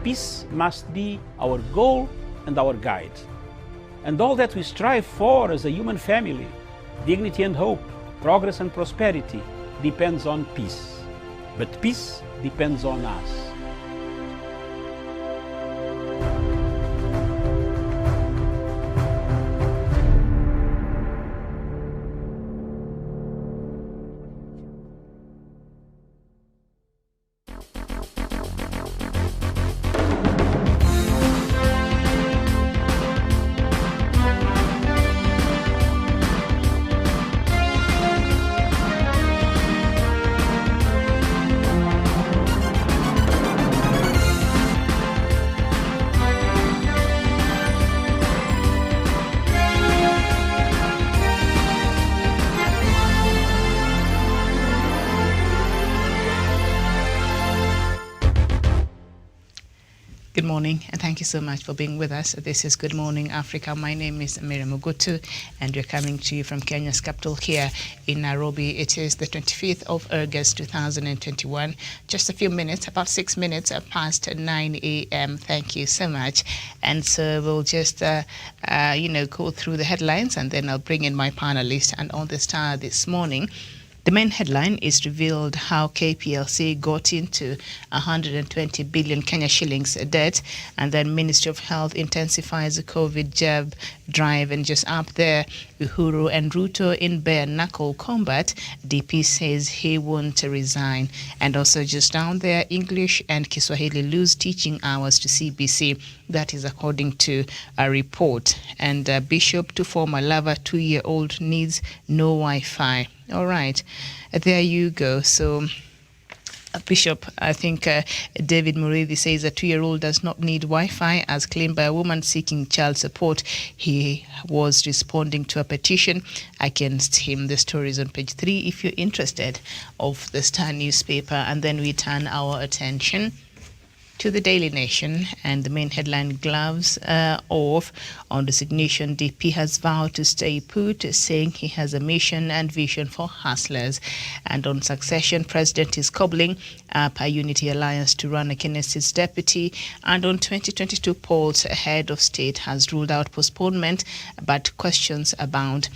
peace must be our goal and our guide. And all that we strive for as a human family, dignity and hope, progress and prosperity, depends on peace. But peace depends on us. Good morning, and thank you so much for being with us. This is Good Morning Africa. My name is Miriam Mugutu, and we're coming to you from Kenya's capital here in Nairobi. It is the 25th of August, 2021. Just a few minutes, about 6 minutes past 9 a.m. Thank you so much. And so we'll just, go through the headlines, and then I'll bring in my panelists. And on the Star this morning, the main headline is revealed how KPLC got into 120 billion Kenya shillings debt, and then Ministry of Health intensifies the COVID jab drive. And just up there, Uhuru and Ruto in bare knuckle combat. DP says he won't resign. And also just down there, English and Kiswahili lose teaching hours to CBC. That is according to a report. And Bishop to former lover, 2-year-old needs no Wi-Fi. All right, there you go. So, Bishop, I think David Murithi says a 2-year-old does not need Wi-Fi, as claimed by a woman seeking child support. He was responding to a petition against him. The story is on page 3, if you're interested, of the Star newspaper. And then we turn our attention to the Daily Nation, and the main headline, gloves off on resignation. DP has vowed to stay put, saying he has a mission and vision for hustlers. And on succession, President is cobbling up a unity alliance to run against his deputy. And on 2022 polls, head of state has ruled out postponement, but questions abound.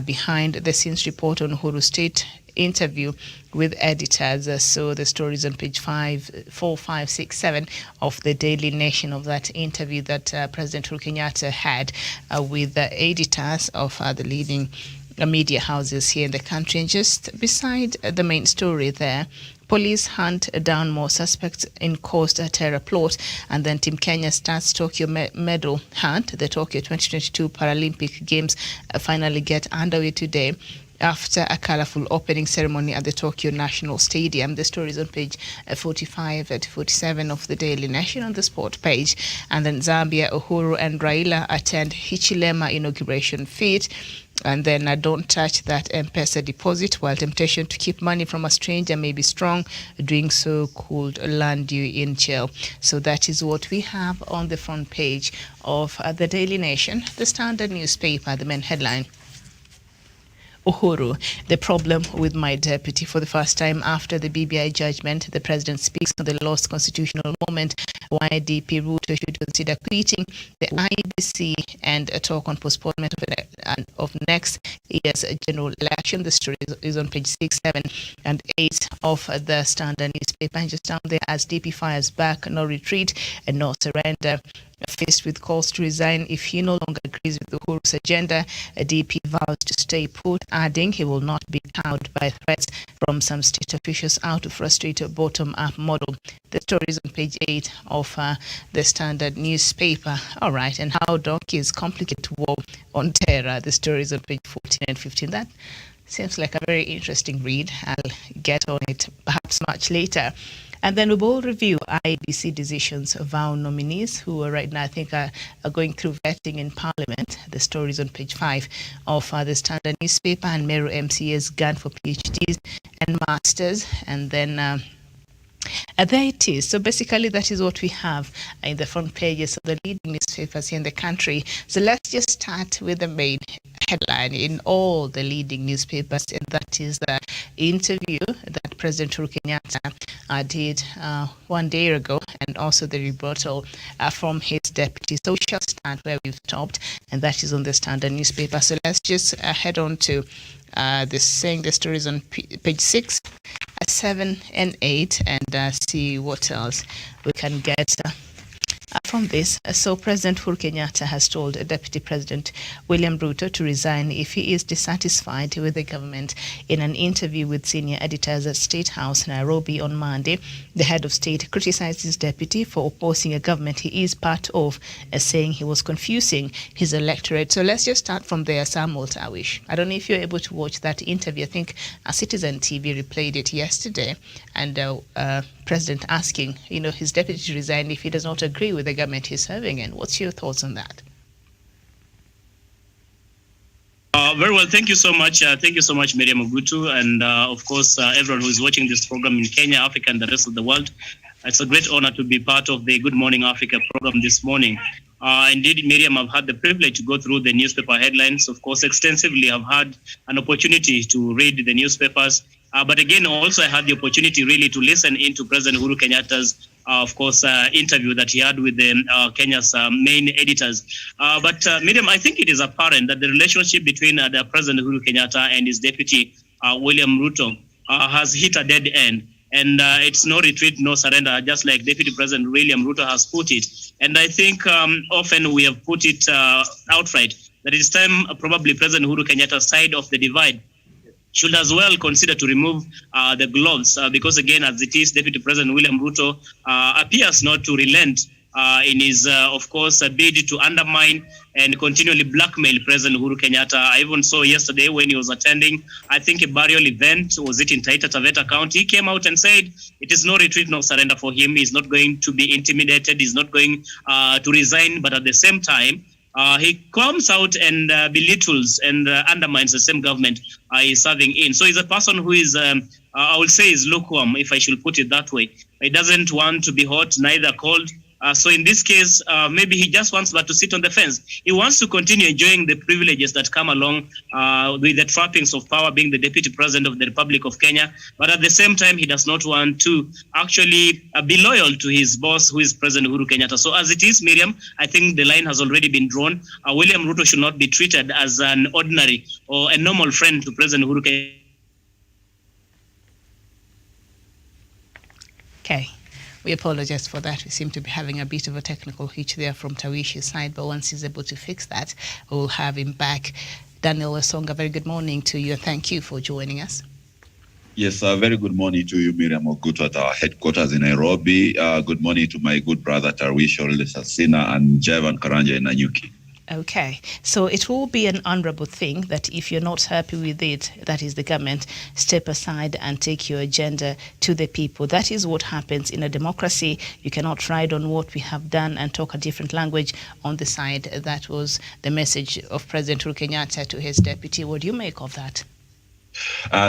Behind the scenes report on Uhuru State interview with editors. So the story is on page 4, 5, 6, 7 of the Daily Nation, of that interview that President Uhuru Kenyatta had with the editors of the leading media houses here in the country. And just beside the main story there, police hunt down more suspects in Coast terror plot. And then Team Kenya starts Tokyo medal hunt. The Tokyo 2022 Paralympic Games finally get underway today, after a colorful opening ceremony at the Tokyo National Stadium. The story is on page 45 to 47 of the Daily Nation on the sport page. And then Zambia, Uhuru and Raila attend Hichilema inauguration feat. And then don't touch that M-Pesa deposit, while temptation to keep money from a stranger may be strong. Doing so could land you in jail. So that is what we have on the front page of the Daily Nation, the Standard newspaper. The main headline: Uhuru, the problem with my deputy. For the first time after the BBI judgment, the president speaks on the lost constitutional moment, why DP Ruto should consider quitting the IBC, and a talk on postponement of next year's general election. The story is on page 6, 7 and 8 of the Standard newspaper. And just down there, as DP fires back, no retreat and no surrender. Faced with calls to resign if he no longer agrees with Uhuru's agenda, DP vows to stay put, adding he will not be cowed by threats from some state officials out to frustrate a bottom-up model. The story is on page 8 of the Standard newspaper. All right, and how donkeys complicate war on terror. The story is on page 14 and 15. That seems like a very interesting read. I'll get on it perhaps much later. And then we will review IEBC decisions of our nominees who are right now, I think, are going through vetting in Parliament. The story is on page 5 of the Standard newspaper. And Meru MCA's gun for PhDs and masters. And then there it is. So basically that is what we have in the front pages of the leading newspapers here in the country. So let's just start with the main headline in all the leading newspapers, and that is the interview that President Uhuru Kenyatta did 1 day ago, and also the rebuttal from his deputy. So we shall start where we've stopped, and that is on the Standard newspaper. So let's just head on to saying the stories on page 6, 7 and 8, and see what else we can get from this. So President Uhuru Kenyatta has told Deputy President William Ruto to resign if he is dissatisfied with the government. In an interview with senior editors at State House, Nairobi on Monday, the head of state criticized his deputy for opposing a government he is part of, saying he was confusing his electorate. So let's just start from there, Samuel Tawish. I don't know if you're able to watch that interview. I think Citizen TV replayed it yesterday, and President asking, his deputy to resign if he does not agree with the government he's serving in. What's your thoughts on that? Very well. Thank you so much. Thank you so much, Miriam Ogutu, and of course, everyone who is watching this program in Kenya, Africa, and the rest of the world. It's a great honor to be part of the Good Morning Africa program this morning. Indeed, Miriam, I've had the privilege to go through the newspaper headlines, of course, extensively. I've had an opportunity to read the newspapers. But again, also I had the opportunity really to listen into President Uhuru Kenyatta's, of course, interview that he had with Kenya's main editors. But Miriam, I think it is apparent that the relationship between the President Uhuru Kenyatta and his deputy, William Ruto, has hit a dead end. And it's no retreat, no surrender, just like Deputy President William Ruto has put it. And I think often we have put it outright that it's time probably President Uhuru Kenyatta's side of the divide should as well consider to remove the gloves because, again, as it is, Deputy President William Ruto appears not to relent in his, of course, bid to undermine and continually blackmail President Uhuru Kenyatta. I even saw yesterday when he was attending, I think, a burial event, was it in Taita Taveta County, he came out and said it is no retreat, no surrender for him. He's not going to be intimidated. He's not going to resign. But at the same time, he comes out and belittles and undermines the same government he's serving in. So he's a person who is, I would say, is lukewarm, if I should put it that way. He doesn't want to be hot, neither cold. So in this case, maybe he just wants but to sit on the fence. He wants to continue enjoying the privileges that come along with the trappings of power, being the Deputy President of the Republic of Kenya. But at the same time, he does not want to actually be loyal to his boss, who is President Uhuru Kenyatta. So as it is, Miriam, I think the line has already been drawn. William Ruto should not be treated as an ordinary or a normal friend to President Uhuru Kenyatta. Okay. We apologize for that. We seem to be having a bit of a technical hitch there from Tawish's side, but once he's able to fix that, we'll have him back. Daniel Osonga, very good morning to you. Thank you for joining us. Yes, very good morning to you, Miriam Ogutu, at our headquarters in Nairobi. Good morning to my good brother, Tarwish Sasina, and Javan Karanja in Nanyuki. Okay, so it will be an honorable thing that if you're not happy with it, that is the government, step aside and take your agenda to the people. That is what happens in a democracy. You cannot ride on what we have done and talk a different language on the side. That was the message of President Uhuru Kenyatta to his deputy. What do you make of that?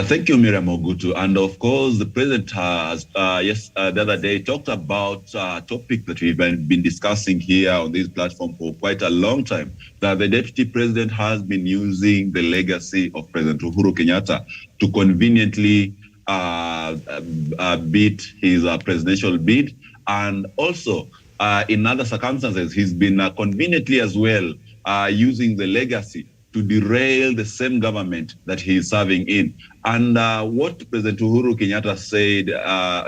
Thank you, Miriam Ogutu. And of course, the president has, the other day talked about a topic that we've been discussing here on this platform for quite a long time, that the deputy president has been using the legacy of President Uhuru Kenyatta to conveniently beat his presidential bid. And also, in other circumstances, he's been conveniently as well using the legacy to derail the same government that he is serving in. And what President Uhuru Kenyatta said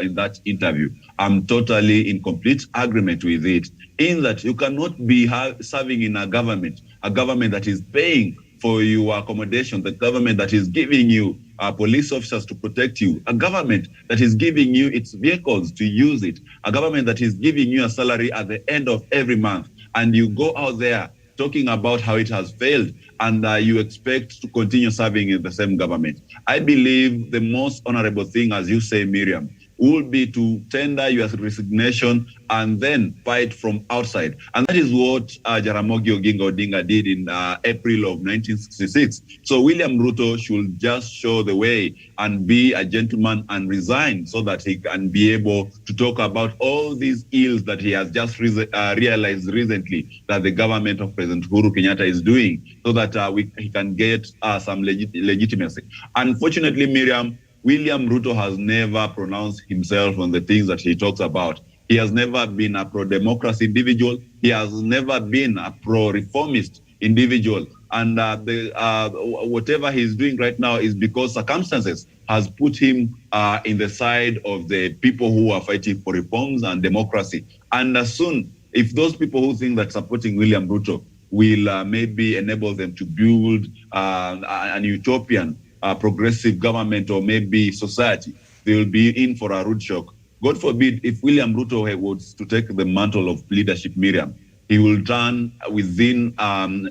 in that interview, I'm totally in complete agreement with it, in that you cannot be serving in a government that is paying for your accommodation, the government that is giving you police officers to protect you, a government that is giving you its vehicles to use it, a government that is giving you a salary at the end of every month, and you go out there talking about how it has failed, and you expect to continue serving in the same government. I believe the most honorable thing, as you say, Miriam, would be to tender your resignation and then fight from outside. And that is what Jaramogi Oginga Odinga did in April of 1966. So William Ruto should just show the way and be a gentleman and resign so that he can be able to talk about all these ills that he has just realized recently that the government of President Uhuru Kenyatta is doing, so that he can get some legitimacy. Unfortunately, Miriam, William Ruto has never pronounced himself on the things that he talks about. He has never been a pro-democracy individual. He has never been a pro-reformist individual. And whatever he's doing right now is because circumstances has put him in the side of the people who are fighting for reforms and democracy. And soon, if those people who think that supporting William Ruto will maybe enable them to build an utopian progressive government or maybe society, they will be in for a rude shock. God forbid if William Ruto was to take the mantle of leadership, Miriam, he will turn within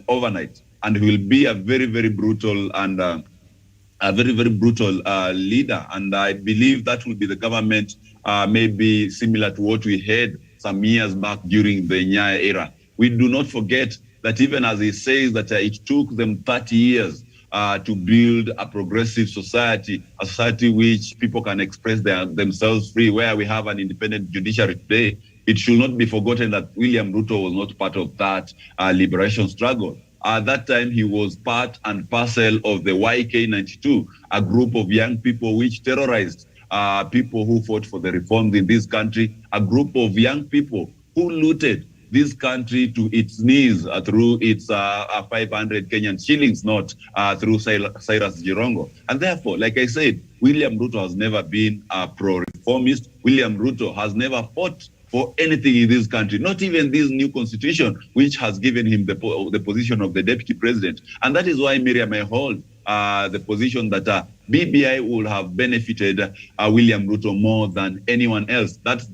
overnight, and he will be a very, very brutal and a very, very brutal leader. And I believe that will be the government maybe similar to what we had some years back during the Nyaya era. We do not forget that even as he says that it took them 30 years to build a progressive society, a society which people can express themselves free, where we have an independent judiciary today, it should not be forgotten that William Ruto was not part of that liberation struggle. At that time, he was part and parcel of the YK92, a group of young people which terrorized people who fought for the reforms in this country, a group of young people who looted this country to its knees through its 500 Kenyan shillings note through Cyrus Jirongo. And therefore, like I said, William Ruto has never been a pro-reformist. William Ruto has never fought for anything in this country, not even this new constitution, which has given him the position of the deputy president. And that is why, Miriam, I hold the position that BBI will have benefited William Ruto more than anyone else. That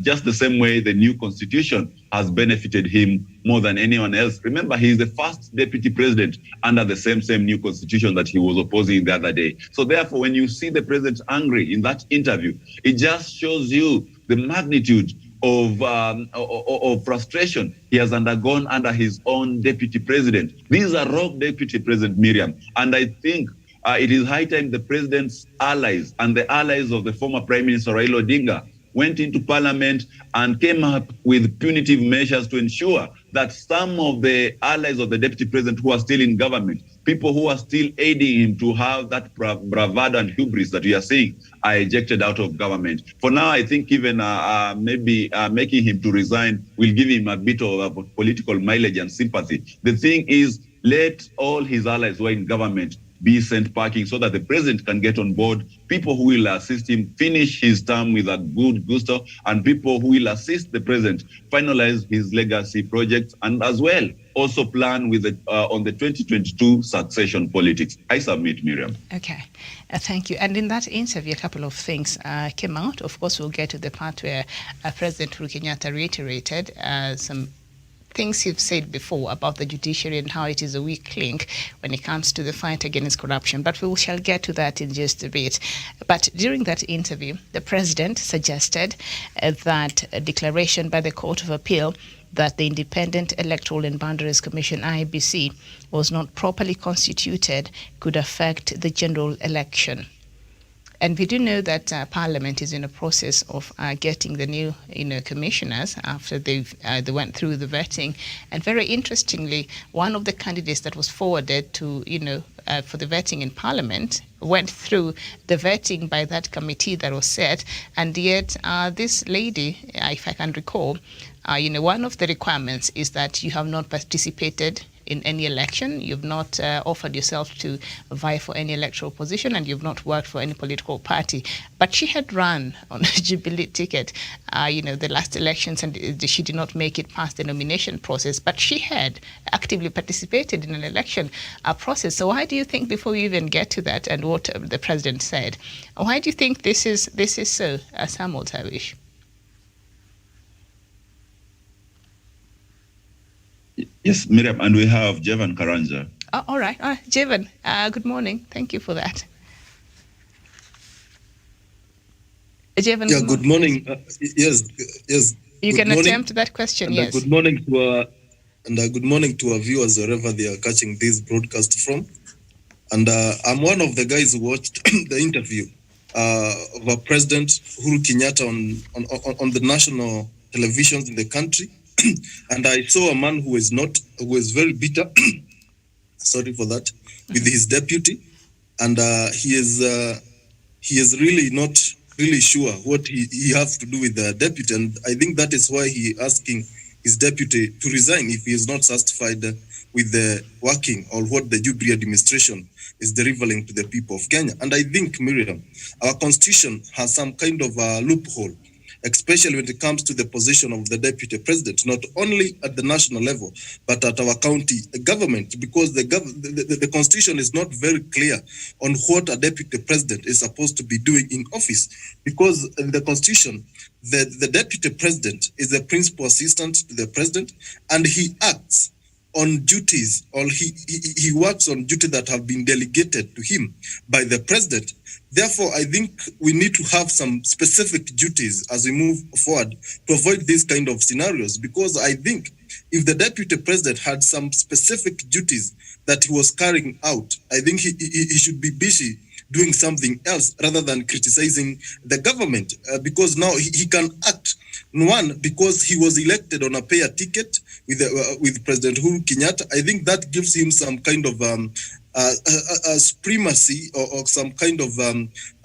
just the same way the new constitution has benefited him more than anyone else. Remember, he is the first deputy president under the same new constitution that he was opposing the other day. So therefore, when you see the president angry in that interview, it just shows you the magnitude of frustration he has undergone under his own deputy president. These are rogue deputy president, Miriam. And I think it is high time the president's allies and the allies of the former Prime Minister Raila Odinga went into parliament and came up with punitive measures to ensure that some of the allies of the deputy president who are still in government, people who are still aiding him to have that bravado and hubris that we are seeing, are ejected out of government. For now, I think even maybe making him to resign will give him a bit of political mileage and sympathy. The thing is, let all his allies who are in government be sent packing so that the president can get on board people who will assist him finish his term with a good gusto, and people who will assist the president finalize his legacy projects, and as well also plan with on the 2022 succession politics. I submit, Miriam. Okay, thank you. And in that interview, a couple of things came out. Of course, we'll get to the part where President Uhuru Kenyatta reiterated some things you've said before about the judiciary and how it is a weak link when it comes to the fight against corruption. But we shall get to that in just a bit. But during that interview, the president suggested that a declaration by the Court of Appeal that the Independent Electoral and Boundaries Commission, IEBC, was not properly constituted could affect the general election. And we do know that Parliament is in a process of getting the new, commissioners after they went through the vetting. And very interestingly, one of the candidates that was forwarded to, for the vetting in Parliament went through the vetting by that committee that was set. And yet this lady, if I can recall, one of the requirements is that you have not participated in any election, you've not offered yourself to vie for any electoral position, and you've not worked for any political party. But she had run on a Jubilee ticket, the last elections, and she did not make it past the nomination process, but she had actively participated in an election process. So why do you think, before we even get to that and what the president said, why do you think this is so, Samuel Tawish? Yes, Miriam, and we have Jevan Karanja. Oh, all right. Jevan, good morning. Thank you for that. Jevan, Yeah, good morning. Yes. You good can morning. attempt that question, And yes. good morning to our good morning to our viewers wherever they are catching this broadcast from. And I'm one of the guys who watched the interview of our President Uhuru Kenyatta on the national televisions in the country. And I saw a man who is very bitter, sorry for that, with his deputy. And he is really not really sure what he has to do with the deputy. And I think that is why he asking his deputy to resign if he is not satisfied with the working or what the Jubilee administration is delivering to the people of Kenya. And I think, Miriam, our constitution has some kind of a loophole, especially when it comes to the position of the deputy president, not only at the national level, but at our county government, because the constitution is not very clear on what a deputy president is supposed to be doing in office. Because in the constitution, the deputy president is the principal assistant to the president, and he acts on duties, or he works on duties that have been delegated to him by the president. Therefore, I think we need to have some specific duties as we move forward to avoid these kind of scenarios, because I think if the deputy president had some specific duties that he was carrying out, I think he should be busy doing something else rather than criticizing the government, because now he can act. One, because he was elected on a pair ticket with President Uhuru Kenyatta. I think that gives him some kind of supremacy or some kind of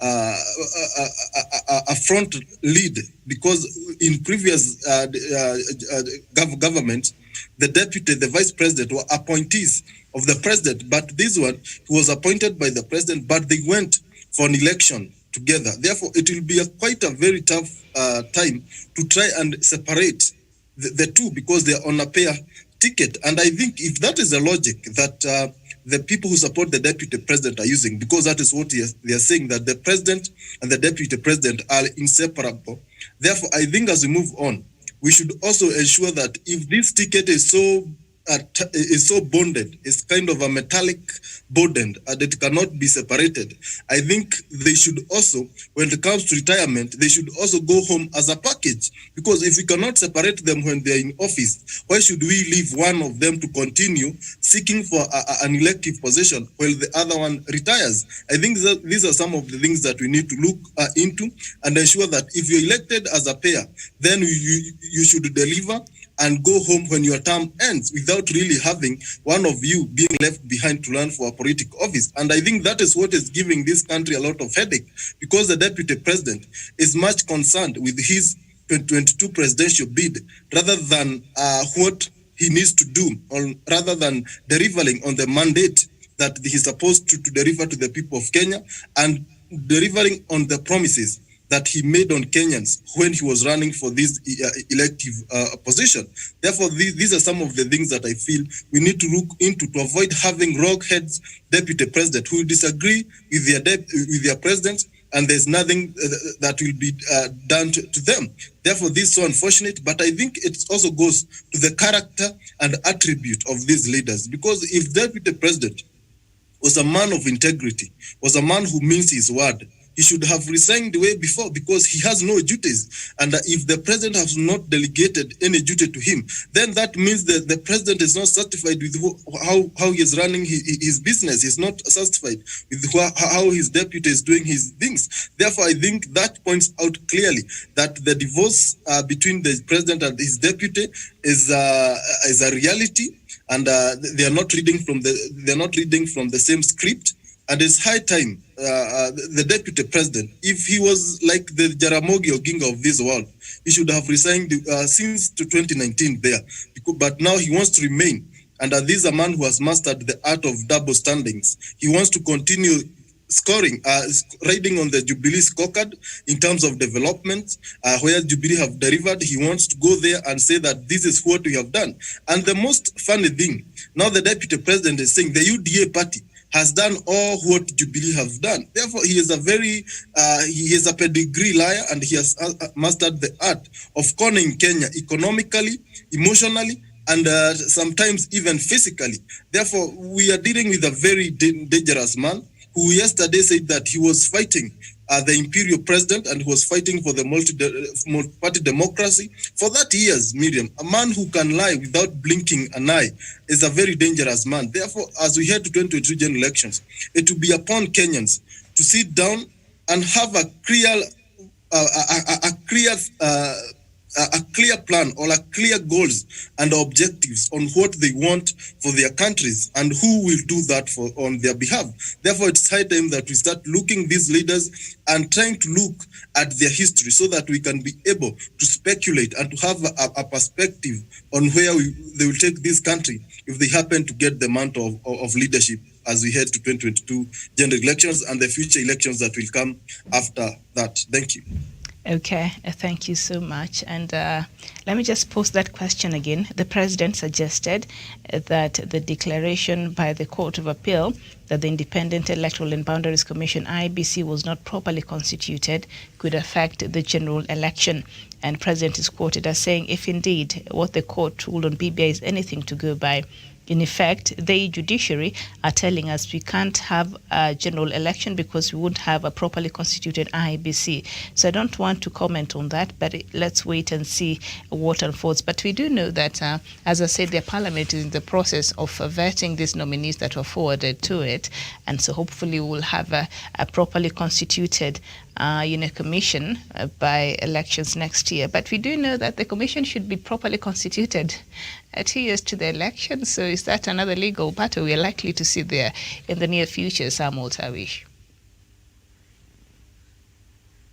a front lead, because in previous government, the deputy, the vice president were appointees of the president, but this one, he was appointed by the president, but they went for an election together. Therefore, it will be quite a very tough time to try and separate the two, because they are on a pair ticket. And I think if that is the logic that the people who support the deputy president are using, because that is what they are saying, that the president and the deputy president are inseparable. Therefore, I think as we move on, we should also ensure that if this ticket is so bonded, it's kind of a metallic bonded, and it cannot be separated. I think they should also, when it comes to retirement, they should also go home as a package, because if we cannot separate them when they're in office, why should we leave one of them to continue seeking for an elective position while the other one retires? I think that these are some of the things that we need to look into and ensure that if you're elected as a pair, then you should deliver and go home when your term ends, without really having one of you being left behind to run for a political office. And I think that is what is giving this country a lot of headache, because the deputy president is much concerned with his 2022 presidential bid rather than what he needs to do, or rather than delivering on the mandate that he's supposed to deliver to the people of Kenya, and delivering on the promises that he made on Kenyans when he was running for this elective position. Therefore, these are some of the things that I feel we need to look into to avoid having rogue heads deputy president who disagree with their president, and there's nothing that will be done to them. Therefore, this is so unfortunate, but I think it also goes to the character and attribute of these leaders, because if deputy president was a man of integrity, was a man who means his word, he should have resigned way before, because he has no duties. And if the president has not delegated any duty to him, then that means that the president is not satisfied with how he is running his business. He's not satisfied with how his deputy is doing his things. Therefore, I think that points out clearly that the divorce between the president and his deputy is a reality, and they are not reading from the same script. And it's high time the deputy president, if he was like the Jaramogi Oginga of this world, he should have resigned since 2019 there. But now he wants to remain. And this is a man who has mastered the art of double standings. He wants to continue scoring, riding on the Jubilee scorecard in terms of development, where Jubilee have delivered. He wants to go there and say that this is what we have done. And the most funny thing, now the deputy president is saying the UDA party has done all what Jubilee have done. Therefore, he is a pedigree liar, and he has mastered the art of conning Kenya economically, emotionally, and sometimes even physically. Therefore, we are dealing with a very dangerous man who yesterday said that he was fighting the imperial president, and he was fighting for the multi-party democracy. For that years, Miriam, a man who can lie without blinking an eye is a very dangerous man. Therefore, as we head to 2022 general elections, it will be upon Kenyans to sit down and have a clear plan or clear goals and objectives on what they want for their countries and who will do that on their behalf. Therefore, it's high time that we start looking these leaders and trying to look at their history so that we can be able to speculate and to have a perspective on where they will take this country if they happen to get the mantle of leadership as we head to 2022 general elections and the future elections that will come after that. Thank you. Okay, thank you so much. And let me just pose that question again. The president suggested that the declaration by the Court of Appeal that the Independent Electoral and Boundaries Commission, IEBC, was not properly constituted could affect the general election. And President is quoted as saying, if indeed what the court ruled on BBI is anything to go by, in effect, the judiciary are telling us we can't have a general election because we won't have a properly constituted IEBC. So I don't want to comment on that, but let's wait and see what unfolds. But we do know that, as I said, the parliament is in the process of vetting these nominees that were forwarded to it. And so hopefully we'll have a properly constituted commission by elections next year. But we do know that the commission should be properly constituted 2 years to the election. So is that another legal battle we are likely to see there in the near future, Samuel Tawish?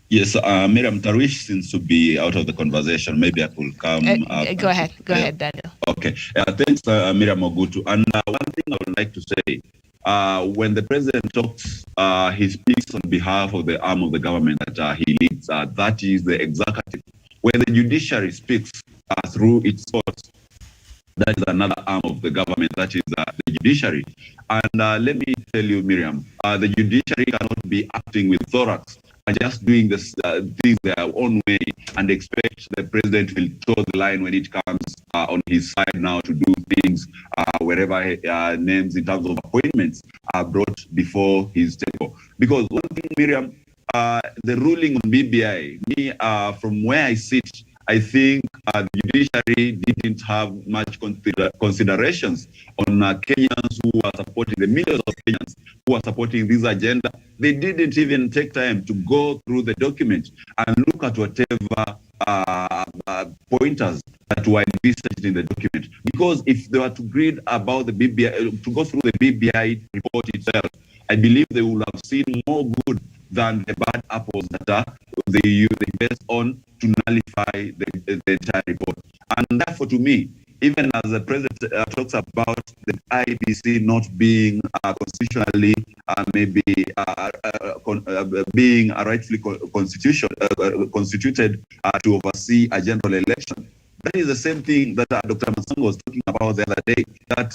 Yes, Miriam, Tawish seems to be out of the conversation. Maybe I could come. Go ahead, Daniel. Okay, thanks, Miriam Ogutu. And one thing I would like to say, when the president talks, he speaks on behalf of the arm of the government that he leads. That is the executive. When the judiciary speaks through its courts, that is another arm of the government, that is the judiciary. And let me tell you, Miriam, the judiciary cannot be acting with thorax and just doing this things their own way and expect the president will toe the line when it comes on his side now to do things wherever names in terms of appointments are brought before his table. Because one thing, Miriam, the ruling on BBI, from where I sit, I think the judiciary didn't have much considerations on Kenyans who are supporting, the millions of Kenyans who are supporting this agenda. They didn't even take time to go through the document and look at whatever pointers that were envisaged in the document. Because if they were to read about the BBI, to go through the BBI report itself, I believe they would have seen more good than the bad apples that they based on to nullify the entire report. And therefore, to me, even as the president talks about the IEBC not being constitutionally, maybe being rightfully constituted to oversee a general election, that is the same thing that Dr. Masango was talking about the other day, that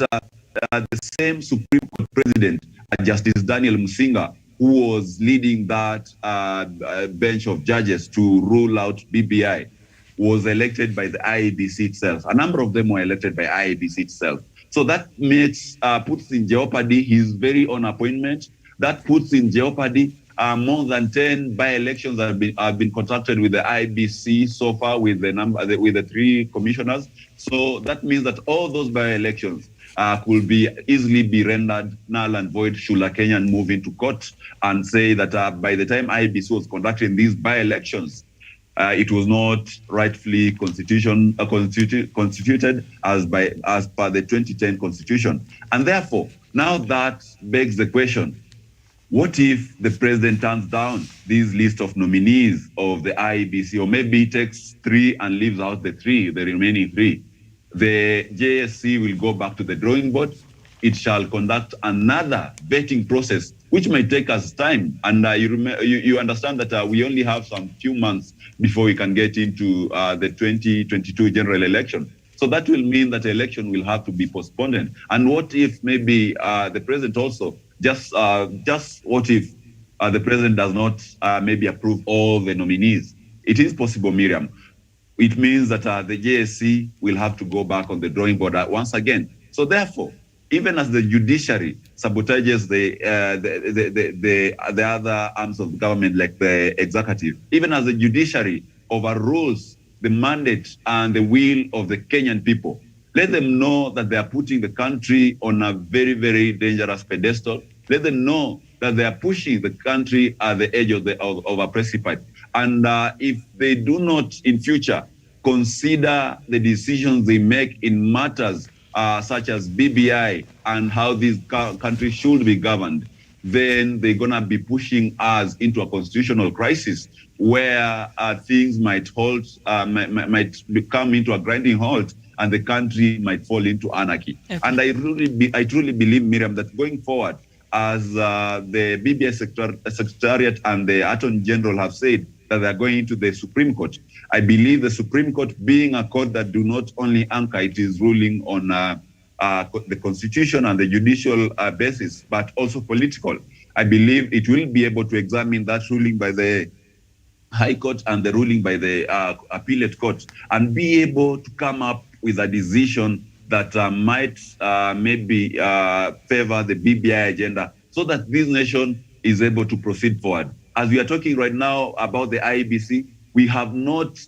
the same Supreme Court President, Justice Daniel Musinga, who was leading that bench of judges to rule out BBI, was elected by the IEBC itself. A number of them were elected by IEBC itself. So that puts in jeopardy his very own appointment. That puts in jeopardy more than 10 by-elections that have been conducted with the IEBC so far with the 3 commissioners. So that means that all those by-elections could easily be rendered null and void should a Kenyan move into court and say that by the time IEBC was conducting these by-elections, it was not rightfully constituted as per the 2010 Constitution. And therefore, now that begs the question, what if the president turns down this list of nominees of the IEBC, or maybe he takes 3 and leaves out the remaining 3? The JSC will go back to the drawing board. It shall conduct another vetting process, which may take us time. And you understand that we only have some few months before we can get into the 2022 general election. So that will mean that the election will have to be postponed. And what if maybe the president also, just what if the president does not maybe approve all the nominees? It is possible, Miriam. It means that the JSC will have to go back on the drawing board once again. So therefore, even as the judiciary sabotages the other arms of government, like the executive, even as the judiciary overrules the mandate and the will of the Kenyan people, let them know that they are putting the country on a very, very dangerous pedestal. Let them know that they are pushing the country at the edge of a precipice. And if they do not in future consider the decisions they make in matters such as BBI and how this country should be governed, then they're going to be pushing us into a constitutional crisis where things might halt, might come into a grinding halt, and the country might fall into anarchy. Okay. And I truly believe, Miriam, that going forward, as the BBI Secretariat and the Attorney General have said that they are going into the Supreme Court, I believe the Supreme Court, being a court that do not only anchor, it is ruling on the Constitution and the judicial basis, but also political. I believe it will be able to examine that ruling by the High Court and the ruling by the Appellate Court, and be able to come up with a decision that might maybe favor the BBI agenda, so that this nation is able to proceed forward. As we are talking right now about the IEBC, we have not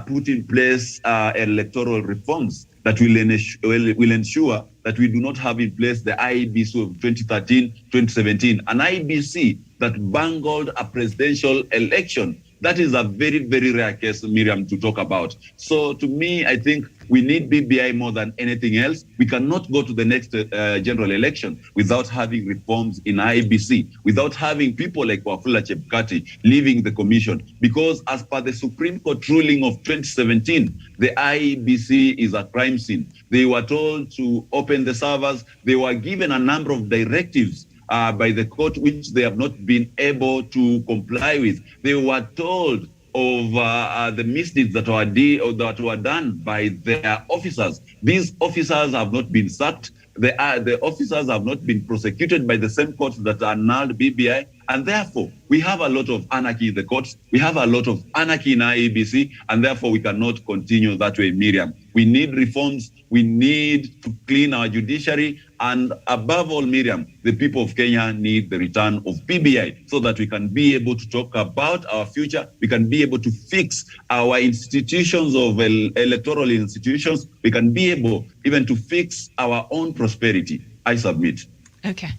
put in place electoral reforms that will ensure that we do not have in place the IEBC of 2013-2017, an IEBC that bungled a presidential election. That is a very, very rare case, Miriam, to talk about. So to me, I think we need BBI more than anything else. We cannot go to the next general election without having reforms in IEBC, without having people like Wafula Chebukati leaving the commission. Because as per the Supreme Court ruling of 2017, the IEBC is a crime scene. They were told to open the servers. They were given a number of directives by the court, which they have not been able to comply with. They were told of the misdeeds that were done by their officers. These officers have not been sacked. The officers have not been prosecuted by the same courts that annulled BBI. And therefore, we have a lot of anarchy in the courts. We have a lot of anarchy in IEBC, and therefore we cannot continue that way, Miriam. We need reforms. We need to clean our judiciary. And above all, Miriam, the people of Kenya need the return of BBI so that we can be able to talk about our future. We can be able to fix our institutions of electoral institutions. We can be able even to fix our own prosperity. I submit. Okay.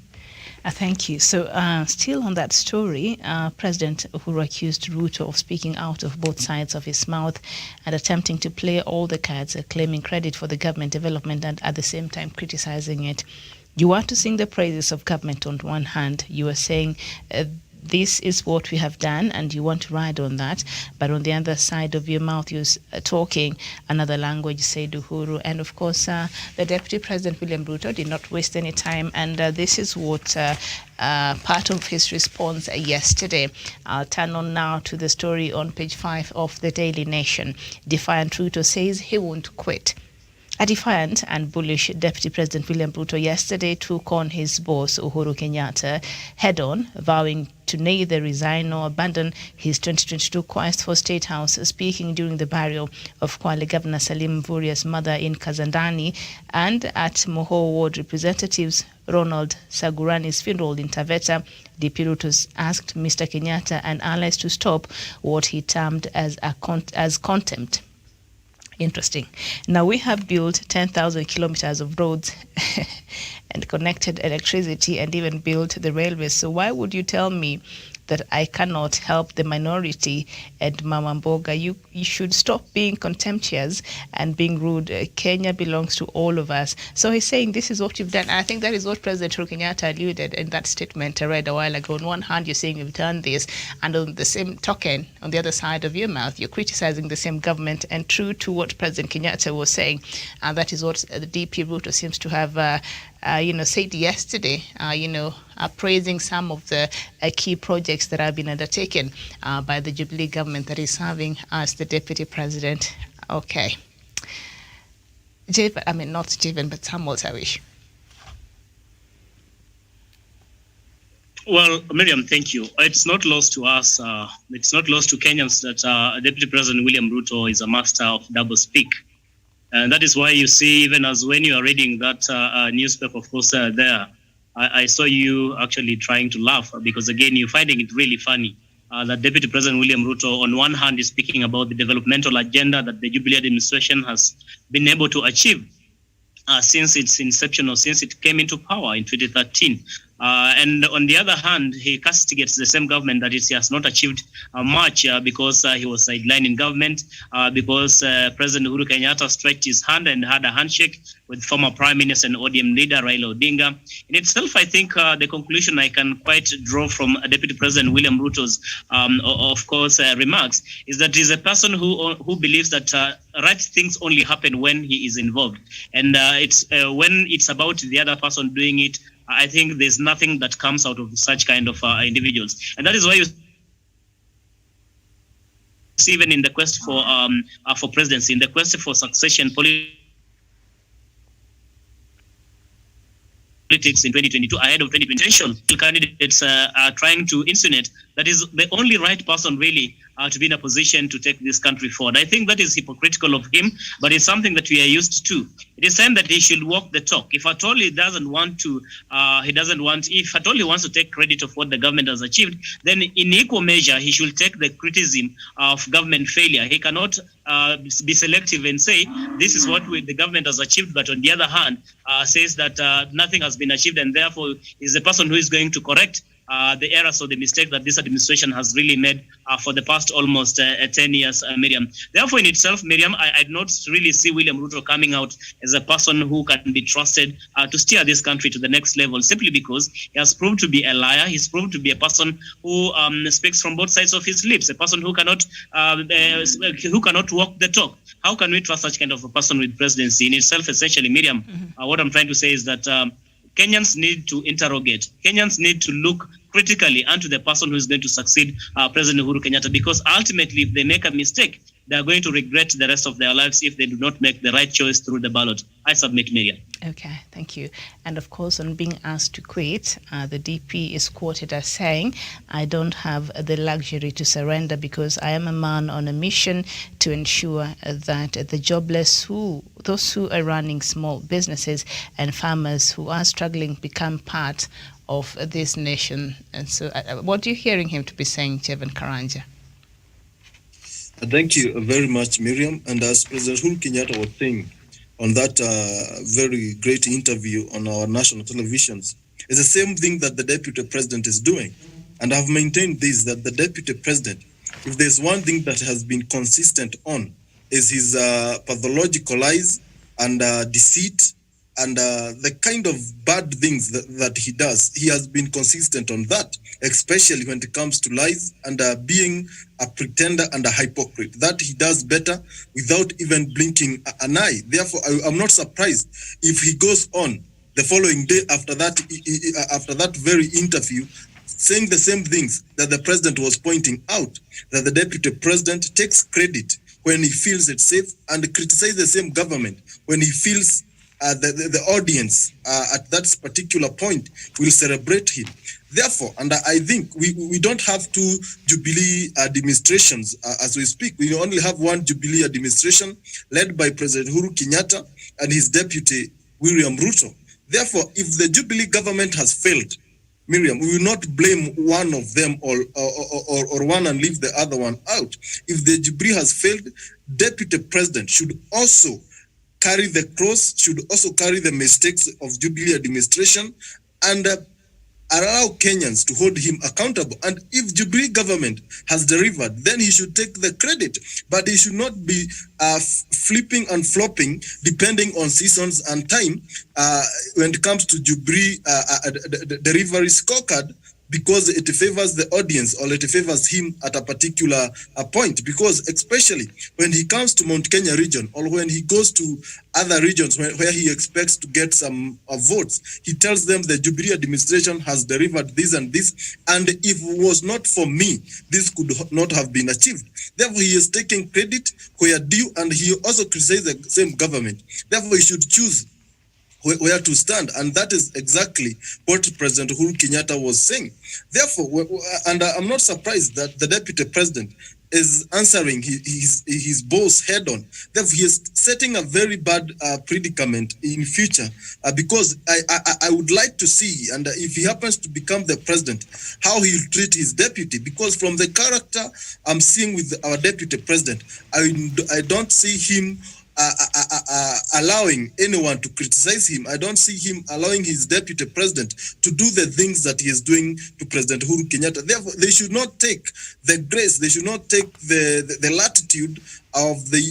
Thank you. So still on that story, President Uhuru accused Ruto of speaking out of both sides of his mouth and attempting to play all the cards, claiming credit for the government development and at the same time criticizing it. You want to sing the praises of government on one hand. You are saying this is what we have done and you want to ride on that. But on the other side of your mouth, you're talking another language, said Uhuru. And of course, the Deputy President, William Ruto, did not waste any time. And this is what part of his response yesterday. I'll turn on now to the story on page 5 of the Daily Nation. Defiant Ruto says he won't quit. A defiant and bullish Deputy President William Ruto yesterday took on his boss Uhuru Kenyatta head-on, vowing to neither resign nor abandon his 2022 quest for State House, speaking during the burial of Kwale Governor Salim Mvurya's mother in Kazandani and at Moho Ward Representatives Ronald Sagurani's funeral in Taveta. DP Ruto asked Mr. Kenyatta and allies to stop what he termed as contempt. Interesting. Now we have built 10,000 kilometers of roads and connected electricity and even built the railways. So why would you tell me that I cannot help the minority and Mama Mboga? You should stop being contemptuous and being rude. Kenya belongs to all of us. So he's saying this is what you've done. And I think that is what President Uhuru Kenyatta alluded in that statement I read a while ago. On one hand, you're saying you've done this, and on the same token, on the other side of your mouth, you're criticizing the same government. And true to what President Kenyatta was saying, and that is what the DP Ruto seems to have said yesterday, praising some of the key projects that have been undertaken by the Jubilee government that is serving as the Deputy President. Okay. Not Javen, but Samuel Sawish. Well, Miriam, thank you. It's not lost to us. It's not lost to Kenyans that Deputy President William Ruto is a master of double speak. And that is why you see, even as when you are reading that newspaper, of course, I saw you actually trying to laugh because, again, you're finding it really funny that Deputy President William Ruto, on one hand, is speaking about the developmental agenda that the Jubilee administration has been able to achieve since its inception, or since it came into power in 2013. And on the other hand, he castigates the same government that it has not achieved much because he was sidelined in government, because President Uhuru Kenyatta stretched his hand and had a handshake with former Prime Minister and ODM leader Raila Odinga. In itself, I think the conclusion I can quite draw from Deputy President William Ruto's, of course, remarks is that he's a person who believes that right things only happen when he is involved. And it's when it's about the other person doing it, I think there's nothing that comes out of such kind of individuals. And that is why you see, even in the quest for presidency, in the quest for succession politics in 2022, ahead of 2020, candidates are trying to insinuate that is the only right person really to be in a position to take this country forward. I think that is hypocritical of him, but it's something that we are used to. It is time that he should walk the talk. If at all he doesn't want to, if at all he wants to take credit of what the government has achieved, then in equal measure, he should take the criticism of government failure. He cannot be selective and say, this is what the government has achieved, but on the other hand, says that nothing has been achieved, and therefore is the person who is going to correct the errors or the mistake that this administration has really made for the past almost 10 years, Miriam. Therefore, in itself, Miriam, I do not really see William Ruto coming out as a person who can be trusted to steer this country to the next level, simply because he has proved to be a liar. He's proved to be a person who speaks from both sides of his lips, a person who cannot walk the talk. How can we trust such kind of a person with presidency? In itself, essentially, Miriam, what I'm trying to say is that Kenyans need to interrogate. Kenyans need to look critically onto the person who is going to succeed President Uhuru Kenyatta, because ultimately, if they make a mistake, they are going to regret the rest of their lives if they do not make the right choice through the ballot. I submit, Miriam. Okay, thank you. And of course, on being asked to quit, the DP is quoted as saying, I don't have the luxury to surrender because I am a man on a mission to ensure that the jobless, those who are running small businesses and farmers who are struggling become part of this nation. And so what are you hearing him to be saying, Jevan Karanja? Thank you very much, Miriam. And as President Uhuru Kenyatta was saying on that very great interview on our national televisions, it's the same thing that the Deputy President is doing. And I've maintained this, that the Deputy President, if there's one thing that has been consistent on, is his pathological lies and deceit and the kind of bad things that he does. He has been consistent on that, especially when it comes to lies and being a pretender and a hypocrite. That he does better without even blinking an eye. Therefore, I'm not surprised if he goes on the following day after that very interview, saying the same things that the president was pointing out, that the Deputy President takes credit when he feels it's safe and criticizes the same government when he feels the audience at that particular point will celebrate him. Therefore, and I think we don't have two Jubilee administrations as we speak. We only have one Jubilee administration led by President Uhuru Kenyatta and his deputy William Ruto. Therefore, if the Jubilee government has failed, Miriam, we will not blame one of them or one and leave the other one out. If the Jubilee has failed, Deputy President should also carry the cross, should also carry the mistakes of Jubilee administration and allow Kenyans to hold him accountable. And if Jubilee government has delivered, then he should take the credit. But he should not be flipping and flopping depending on seasons and time when it comes to Jubilee delivery scorecard, because it favors the audience or it favors him at a particular point. Because especially when he comes to Mount Kenya region or when he goes to other regions where he expects to get some votes, he tells them the Jubilee administration has delivered this and this, and if it was not for me, this could not have been achieved. Therefore, he is taking credit where due, and he also criticizes the same government. Therefore, he should choose where to stand, and that is exactly what President Uhuru Kenyatta was saying. Therefore, and I'm not surprised that the deputy president is answering his boss head on. Therefore, he is setting a very bad predicament in future, because I would like to see, and if he happens to become the president, how he will treat his deputy, because from the character I'm seeing with our deputy president, I don't see him allowing anyone to criticize him. I don't see him allowing his deputy president to do the things that he is doing to President Uhuru Kenyatta. Therefore, they should not take the grace, they should not take the latitude of the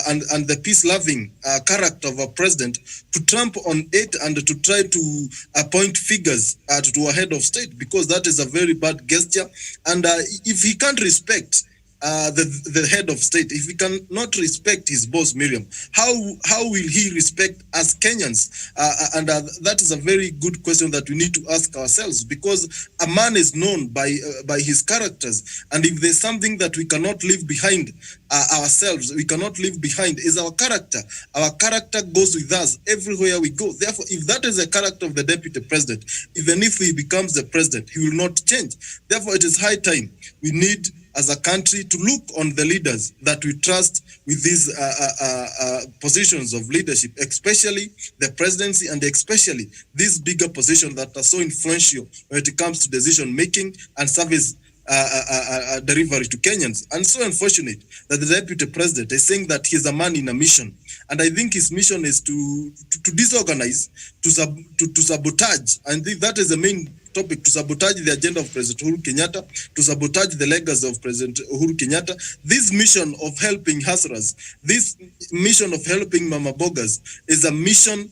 and the peace-loving character of a president to tramp on it and to try to appoint figures to a head of state, because that is a very bad gesture. And if he can't respect the head of state, if he cannot respect his boss Miriam, how will he respect us Kenyans? And that is a very good question that we need to ask ourselves, because a man is known by his characters, and if there's something that we cannot leave behind ourselves, we cannot leave behind, is our character. Our character goes with us everywhere we go. Therefore, if that is the character of the deputy president, even if he becomes the president, he will not change. Therefore, it is high time we need, as a country, to look on the leaders that we trust with these positions of leadership, especially the presidency, and especially these bigger positions that are so influential when it comes to decision making and service delivery to Kenyans. And so unfortunate that the deputy president is saying that he's a man in a mission, and I think his mission is to disorganize, to sabotage, and that is the main topic, to sabotage the agenda of President Uhuru Kenyatta, to sabotage the legacy of President Uhuru Kenyatta. This mission of helping hustlers, this mission of helping mama bogas, is a mission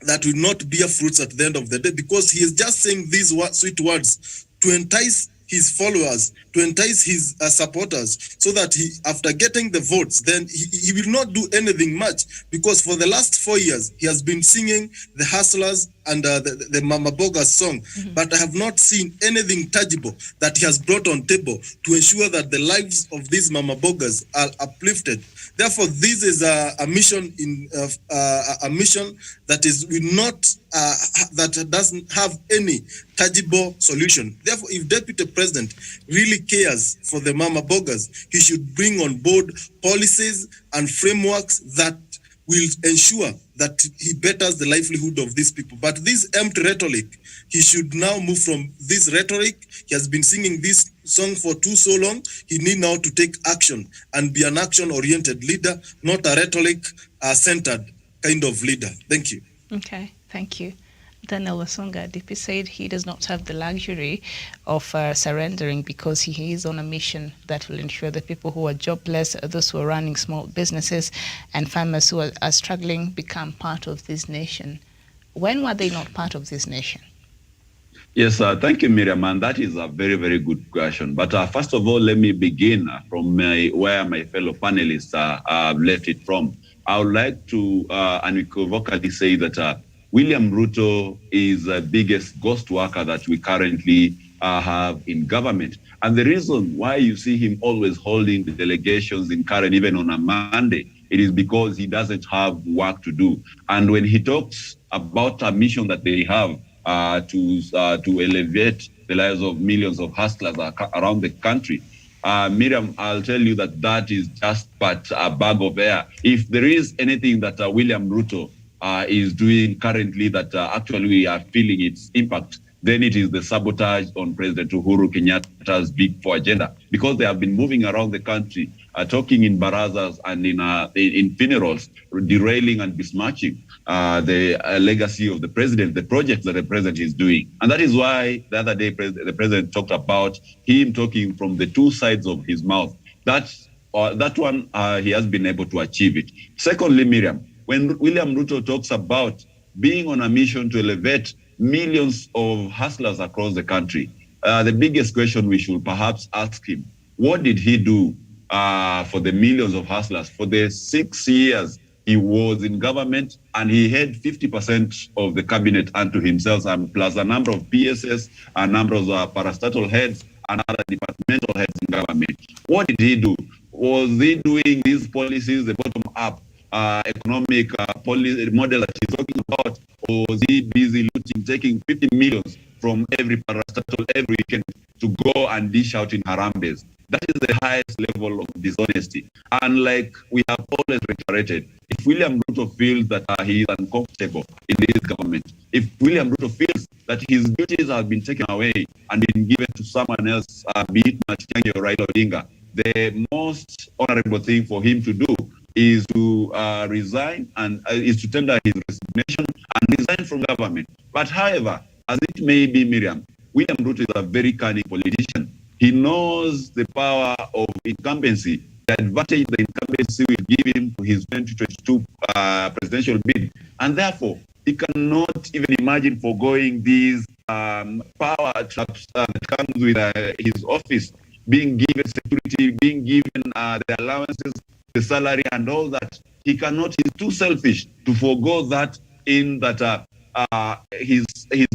that will not bear fruits at the end of the day, because he is just saying these sweet words to entice his followers, to entice his supporters, so that he, after getting the votes, then he will not do anything much, because for the last 4 years he has been singing the hustlers and the Mama Boga song, but I have not seen anything tangible that he has brought on table to ensure that the lives of these Mama Bogas are uplifted. Therefore, this is a mission a mission that is not that doesn't have any tangible solution. Therefore, if Deputy President really cares for the Mama Bogas, he should bring on board policies and frameworks that will ensure that he betters the livelihood of these people. But this empty rhetoric, he should now move from this rhetoric. He has been singing this song for so long. He need now to take action and be an action-oriented leader, not a rhetoric-centered kind of leader. Thank you. Okay, thank you. Daniel Wasonga, DP said he does not have the luxury of surrendering, because he is on a mission that will ensure the people who are jobless, those who are running small businesses, and farmers who are struggling become part of this nation. When were they not part of this nation? Yes, thank you, Miriam, and that is a very, very good question. But first of all, let me begin from where my fellow panelists left it from. I would like to unequivocally say that William Ruto is the biggest ghost worker that we currently have in government. And the reason why you see him always holding the delegations in Karen, even on a Monday, it is because he doesn't have work to do. And when he talks about a mission that they have to elevate the lives of millions of hustlers around the country, Miriam, I'll tell you that that is just but a bag of air. If there is anything that William Ruto is doing currently that actually we are feeling its impact, then it is the sabotage on President Uhuru Kenyatta's Big Four agenda, because they have been moving around the country, talking in barazas and in funerals, derailing and besmirching the legacy of the president, the projects that the president is doing. And that is why the other day the president talked about him talking from the two sides of his mouth. That one, he has been able to achieve it. Secondly, Miriam, when William Ruto talks about being on a mission to elevate millions of hustlers across the country, the biggest question we should perhaps ask him, what did he do for the millions of hustlers? For the 6 years he was in government, and he had 50% of the cabinet unto himself, and plus a number of PSS, a number of parastatal heads, and other departmental heads in government. What did he do? Was he doing these policies, the bottom-up economic policy model that he's talking about, or is he busy looting, taking 50 millions from every parastatal every weekend to go and dish out in Harambes? That is the highest level of dishonesty. And like we have always reiterated, if William Ruto feels that he is uncomfortable in this government, if William Ruto feels that his duties have been taken away and been given to someone else, be it Matiang'i or Raila Odinga, the most honorable thing for him to do is to resign and is to tender his resignation and resign from government. But however, as it may be, Miriam, William Ruto is a very cunning politician. He knows the power of incumbency, the advantage the incumbency will give him to his 2022 presidential bid. And therefore, he cannot even imagine foregoing these power traps that comes with his office, being given security, being given the allowances, the salary, and all that. He cannot, he's too selfish to forego that, in that his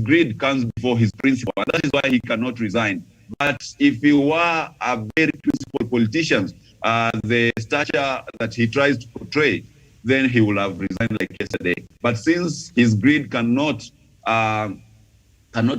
greed comes before his principle. And that is why he cannot resign. But if he were a very principled politician, the stature that he tries to portray, then he would have resigned like yesterday. But since his greed cannot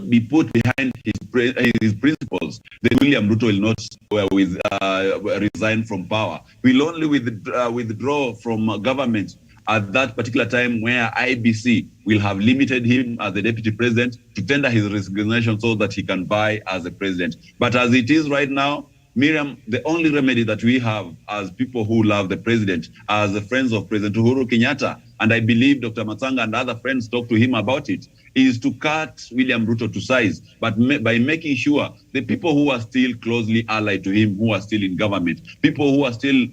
be put behind his principles, then William Ruto will not resign from power. He will only withdraw from government at that particular time where IBC will have limited him as the deputy president to tender his resignation so that he can vie as the president. But as it is right now, Miriam, the only remedy that we have as people who love the president, as the friends of President Uhuru Kenyatta, and I believe Dr. Matsanga and other friends talked to him about it, is to cut William Ruto to size, but by making sure the people who are still closely allied to him, who are still in government, people who are still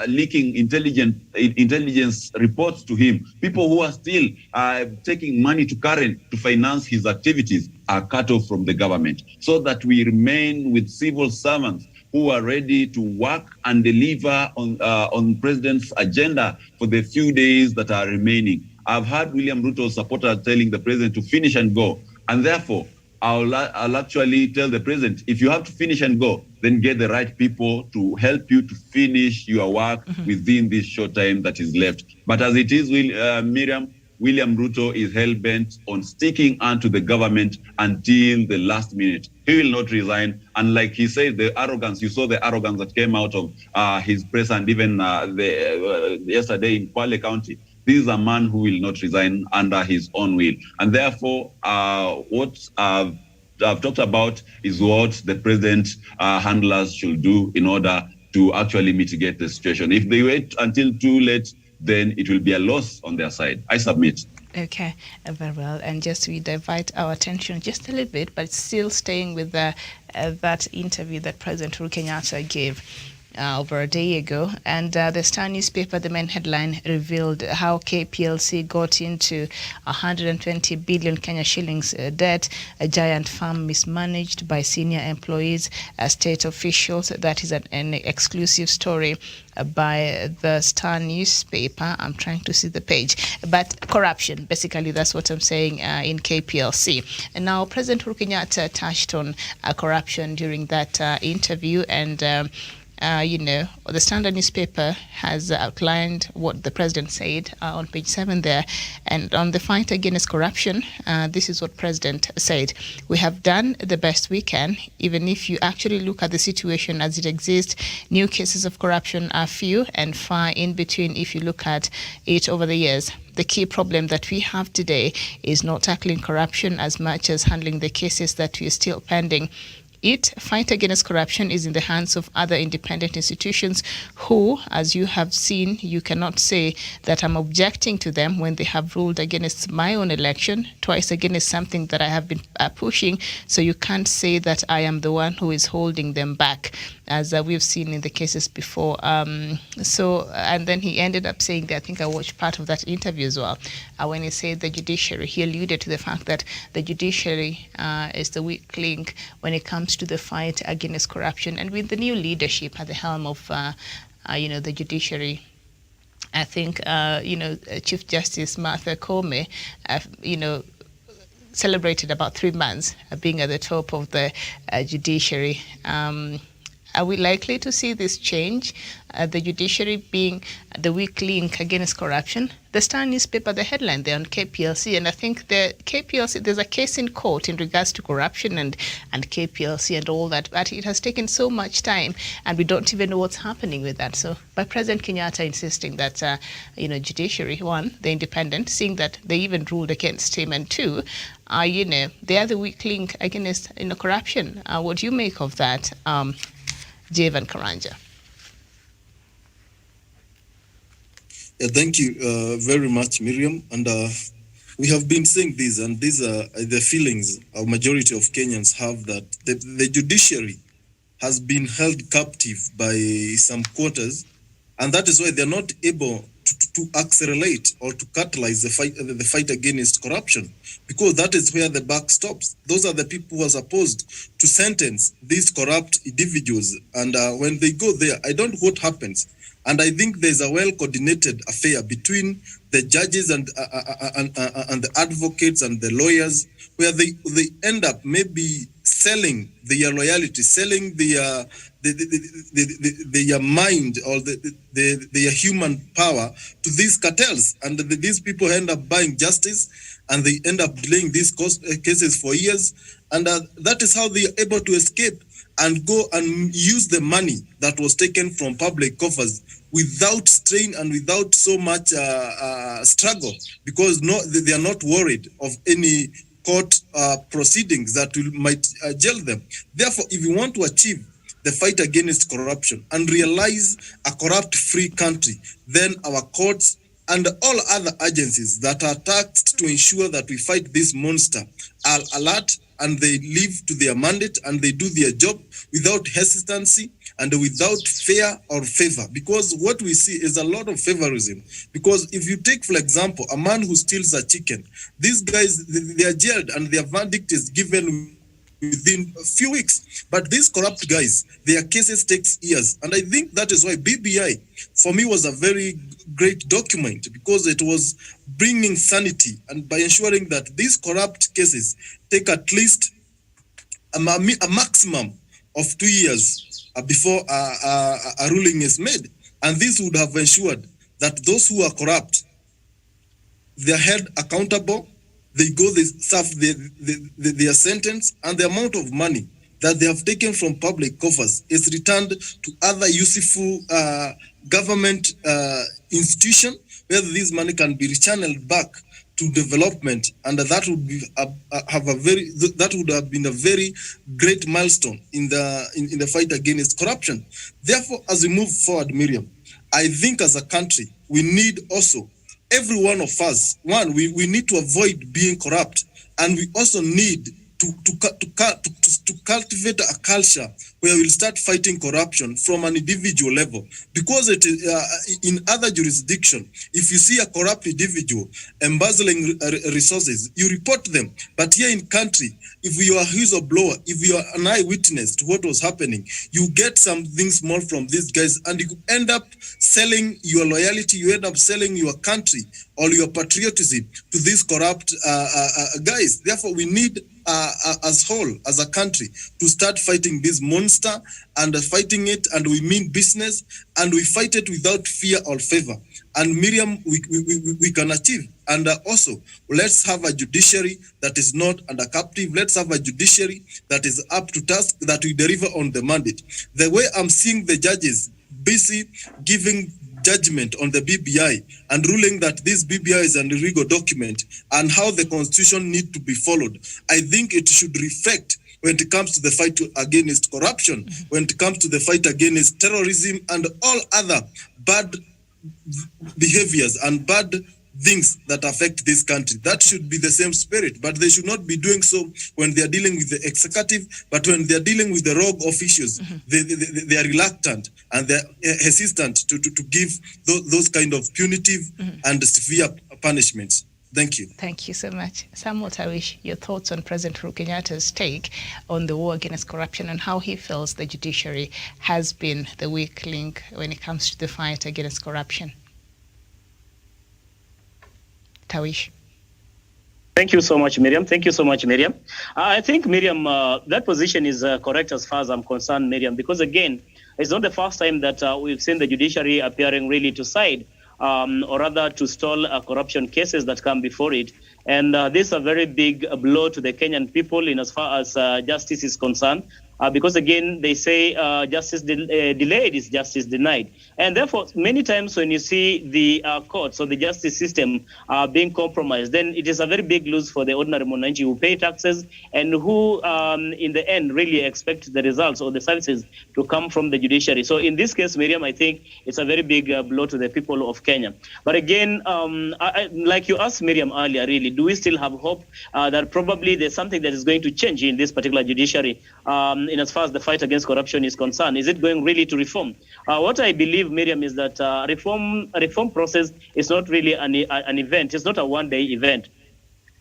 leaking intelligence reports to him, people who are still taking money to Karen to finance his activities, are cut off from the government, so that we remain with civil servants who are ready to work and deliver on president's agenda for the few days that are remaining. I've heard William Ruto's supporters telling the president to finish and go. And therefore, I'll actually tell the president, if you have to finish and go, then get the right people to help you to finish your work within this short time that is left. But as it is, Miriam, William Ruto is hell-bent on sticking onto the government until the last minute. He will not resign. And like he said, the arrogance, you saw the arrogance that came out of his press, and even yesterday in Kwale County. This is a man who will not resign under his own will. And therefore, what I've talked about is what the president handlers should do in order to actually mitigate the situation. If they wait until too late, then it will be a loss on their side. I submit. Okay, very well. And just to divert our attention just a little bit, but still staying with that interview that President Uhuru Kenyatta gave over a day ago, and the Star newspaper, the main headline revealed how KPLC got into 120 billion Kenya shillings debt, a giant firm mismanaged by senior employees, state officials. That is an exclusive story by the Star newspaper. I'm trying to see the page, but corruption, basically, that's what I'm saying in KPLC. And now President Uhuru Kenyatta touched on corruption during that interview, and the Standard newspaper has outlined what the president said on page 7 there. And on the fight against corruption, this is what President said. We have done the best we can. Even if you actually look at the situation as it exists, new cases of corruption are few and far in between if you look at it over the years. The key problem that we have today is not tackling corruption as much as handling the cases that we are still pending. Fight against corruption is in the hands of other independent institutions who, as you have seen, you cannot say that I'm objecting to them when they have ruled against my own election, twice against something that I have been pushing. So you can't say that I am the one who is holding them back, as we've seen in the cases before. And then he ended up saying that, I think I watched part of that interview as well, when he said the judiciary, he alluded to the fact that the judiciary is the weak link when it comes to the fight against corruption. And with the new leadership at the helm of the judiciary, I think Chief Justice Martha Koome celebrated about 3 months being at the top of the judiciary. Are we likely to see this change, the judiciary being the weak link against corruption? The Star newspaper, the headline there on KPLC, and I think the KPLC, there's a case in court in regards to corruption and KPLC and all that, but it has taken so much time and we don't even know what's happening with that. So by President Kenyatta insisting that, judiciary, one, the independent, seeing that they even ruled against him, and two, they are the weak link against corruption. What do you make of that? Javan Karanja. Yeah, thank you very much, Miriam. And we have been saying this, and these are the feelings a majority of Kenyans have, that the judiciary has been held captive by some quarters, and that is why they're not able to accelerate or to catalyze the fight against corruption, because that is where the buck stops. Those are the people who are supposed to sentence these corrupt individuals, and when they go there, I don't know what happens. And I think there's a well-coordinated affair between the judges and the advocates and the lawyers, where they end up maybe selling their loyalty, selling their mind or their human power to these cartels, and these people end up buying justice, and they end up delaying these cases for years, and that is how they are able to escape and go and use the money that was taken from public coffers without strain and without so much struggle, because they are not worried of any court proceedings that might jail them. Therefore, if you want to achieve the fight against corruption and realize a corrupt-free country, then our courts and all other agencies that are tasked to ensure that we fight this monster are alert, and they live to their mandate and they do their job without hesitancy and without fear or favor. Because what we see is a lot of favorism. Because if you take, for example, a man who steals a chicken, these guys, they are jailed and their verdict is given within a few weeks. But these corrupt guys, their cases takes years. And I think that is why BBI, for me, was a very great document, because it was bringing sanity, and by ensuring that these corrupt cases take at least a maximum of 2 years before a ruling is made. And this would have ensured that those who are corrupt, they are held accountable, they serve their sentence, and the amount of money that they have taken from public coffers is returned to other useful government institution, where this money can be channeled back to development, and that would have been a very great milestone in the fight against corruption. Therefore, as we move forward, Miriam, I think as a country we need also, every one of us, we need to avoid being corrupt, and we also need to cultivate a culture where we'll start fighting corruption from an individual level. Because it is, in other jurisdictions, if you see a corrupt individual embezzling resources, you report them. But here in country, if you are a whistleblower, if you are an eyewitness to what was happening, you get something small from these guys, and you end up selling your loyalty, you end up selling your country or your patriotism to these corrupt guys. Therefore, we need as whole, as a country, to start fighting this monster, and fighting it, and we mean business, and we fight it without fear or favor. And Miriam, we can achieve. And also, let's have a judiciary that is not under captive. Let's have a judiciary that is up to task, that we deliver on the mandate. The way I'm seeing the judges busy giving judgment on the BBI and ruling that this BBI is an illegal document and how the constitution need to be followed, I think it should reflect when it comes to the fight against corruption, when it comes to the fight against terrorism and all other bad behaviors and bad things that affect this country. That should be the same spirit, but they should not be doing so when they are dealing with the executive, but when they are dealing with the rogue officials, they are reluctant and they are hesitant to give those kind of punitive and severe punishments. Thank you. Thank you so much. Samuel Tawish, your thoughts on President Uhuru Kenyatta's take on the war against corruption and how he feels the judiciary has been the weak link when it comes to the fight against corruption. Tawish. Thank you so much, Miriam. Thank you so much, Miriam. I think, Miriam, that position is correct as far as I'm concerned, Miriam, because again, it's not the first time that we've seen the judiciary appearing really to side or rather to stall corruption cases that come before it. And this is a very big blow to the Kenyan people in as far as justice is concerned. Because again, they say justice delayed is justice denied. And therefore, many times when you see the courts or the justice system being compromised, then it is a very big loss for the ordinary Mwananchi who pay taxes and who, in the end, really expect the results or the services to come from the judiciary. So in this case, Miriam, I think it's a very big blow to the people of Kenya. But again, like you asked Miriam earlier, really, do we still have hope that probably there's something that is going to change in this particular judiciary? In as far as the fight against corruption is concerned, is it going really to reform? What I believe, Miriam, is that a reform process is not really an event. It's not a one-day event.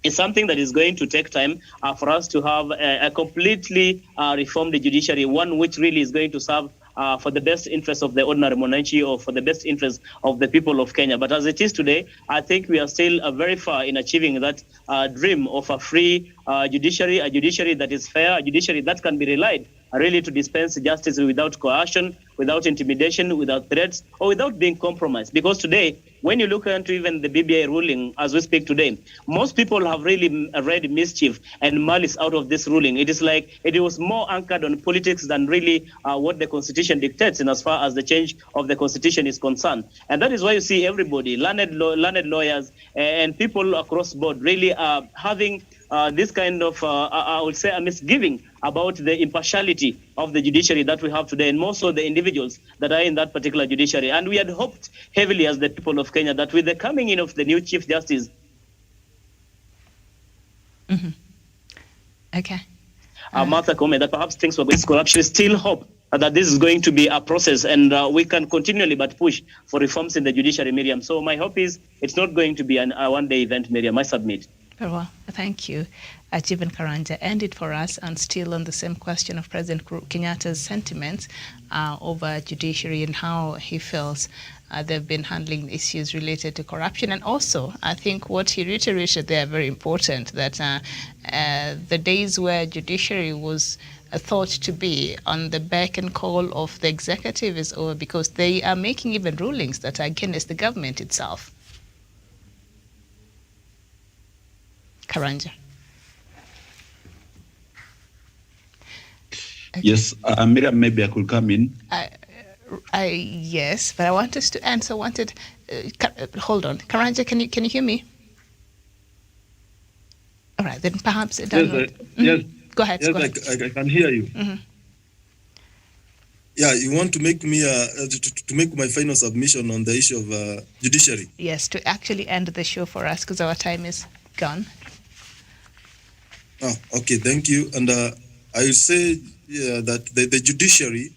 It's something that is going to take time for us to have a completely reformed judiciary, one which really is going to serve for the best interest of the ordinary Mwananchi or for the best interest of the people of Kenya. But as it is today, I think we are still very far in achieving that dream of a free judiciary, a judiciary that is fair, a judiciary that can be relied really to dispense justice without coercion, without intimidation, without threats, or without being compromised. Because today, when you look into even the BBI ruling as we speak today, most people have really read mischief and malice out of this ruling. It is like it was more anchored on politics than really what the Constitution dictates in as far as the change of the Constitution is concerned. And that is why you see everybody, learned lawyers and people across board really having this kind of, I would say, a misgiving about the impartiality of the judiciary that we have today, and more so the individuals that are in that particular judiciary. And we had hoped heavily as the people of Kenya that with the coming in of the new Chief Justice, Martha Koome, that perhaps things were going to corruption, still hope that this is going to be a process and we can continually but push for reforms in the judiciary, Miriam. So my hope is it's not going to be a one-day event, Miriam. I submit. Very well, thank you. Jeevan Karanja ended for us, and still on the same question of President Kenyatta's sentiments over judiciary and how he feels they've been handling issues related to corruption. And also, I think what he reiterated there very important, that the days where judiciary was thought to be on the beck and call of the executive is over, because they are making even rulings that are against the government itself. Karanja. Yes, Miriam, maybe I could come in. Yes, but I want us to answer. Hold on, Karanja, can you hear me? All right, then perhaps. Yes. Go ahead. Yes, go ahead. I can hear you. Yeah, you want to make me to make my final submission on the issue of judiciary? Yes, to actually end the show for us because our time is gone. Oh, okay, thank you. And I will say that the judiciary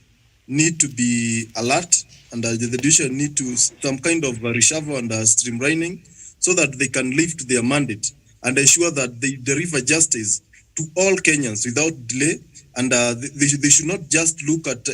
need to be alert, and the judiciary need to some kind of reshuffle and streamlining so that they can lift their mandate and ensure that they deliver justice to all Kenyans without delay. And they should not just look at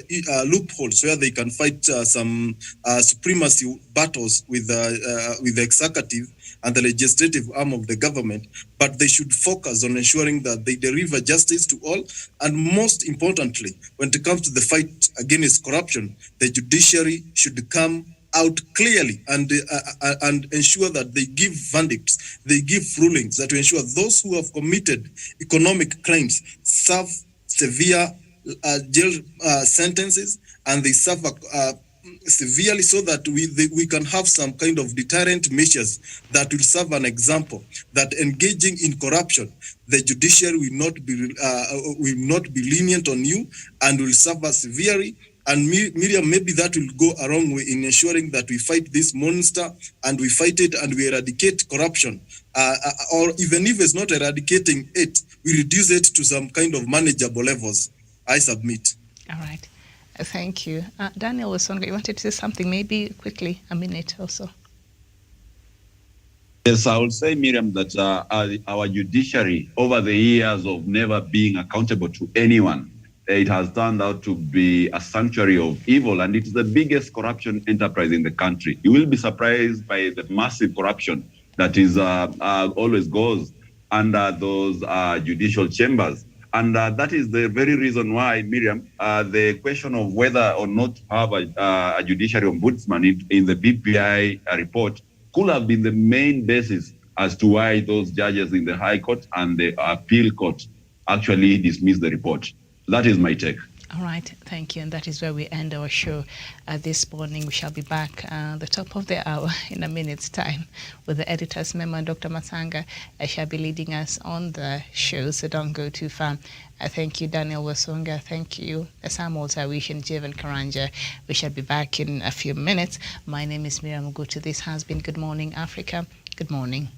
loopholes where they can fight some supremacy battles with the executive and the legislative arm of the government, but they should focus on ensuring that they deliver justice to all. And most importantly, when it comes to the fight against corruption, the judiciary should come out clearly and ensure that they give verdicts, they give rulings that will ensure those who have committed economic crimes serve severe jail sentences, and they suffer severely, so that we can have some kind of deterrent measures that will serve an example that engaging in corruption, the judiciary will not be lenient on you and will suffer severely. And Miriam, maybe that will go a long way in ensuring that we fight this monster and we fight it and we eradicate corruption. Or even if it's not eradicating it, we reduce it to some kind of manageable levels. I submit. All right. Thank you. Daniel Wasonga, you wanted to say something, maybe quickly, a minute or so. Yes, I will say, Miriam, that our judiciary, over the years of never being accountable to anyone, it has turned out to be a sanctuary of evil, and it's the biggest corruption enterprise in the country. You will be surprised by the massive corruption that is always goes under those judicial chambers. And that is the very reason why, Miriam, the question of whether or not to have a judiciary ombudsman in the BPI report could have been the main basis as to why those judges in the High Court and the Appeal Court actually dismissed the report. That is my take. All right, thank you. And that is where we end our show this morning. We shall be back the top of the hour in a minute's time with the editor's memo. Dr. Masanga shall be leading us on the show, so don't go too far. Thank you, Daniel Wasonga. Thank you, Samuel Tawish and Jevan Karanja. We shall be back in a few minutes. My name is Miriam Mugutu. This has been Good Morning Africa. Good morning.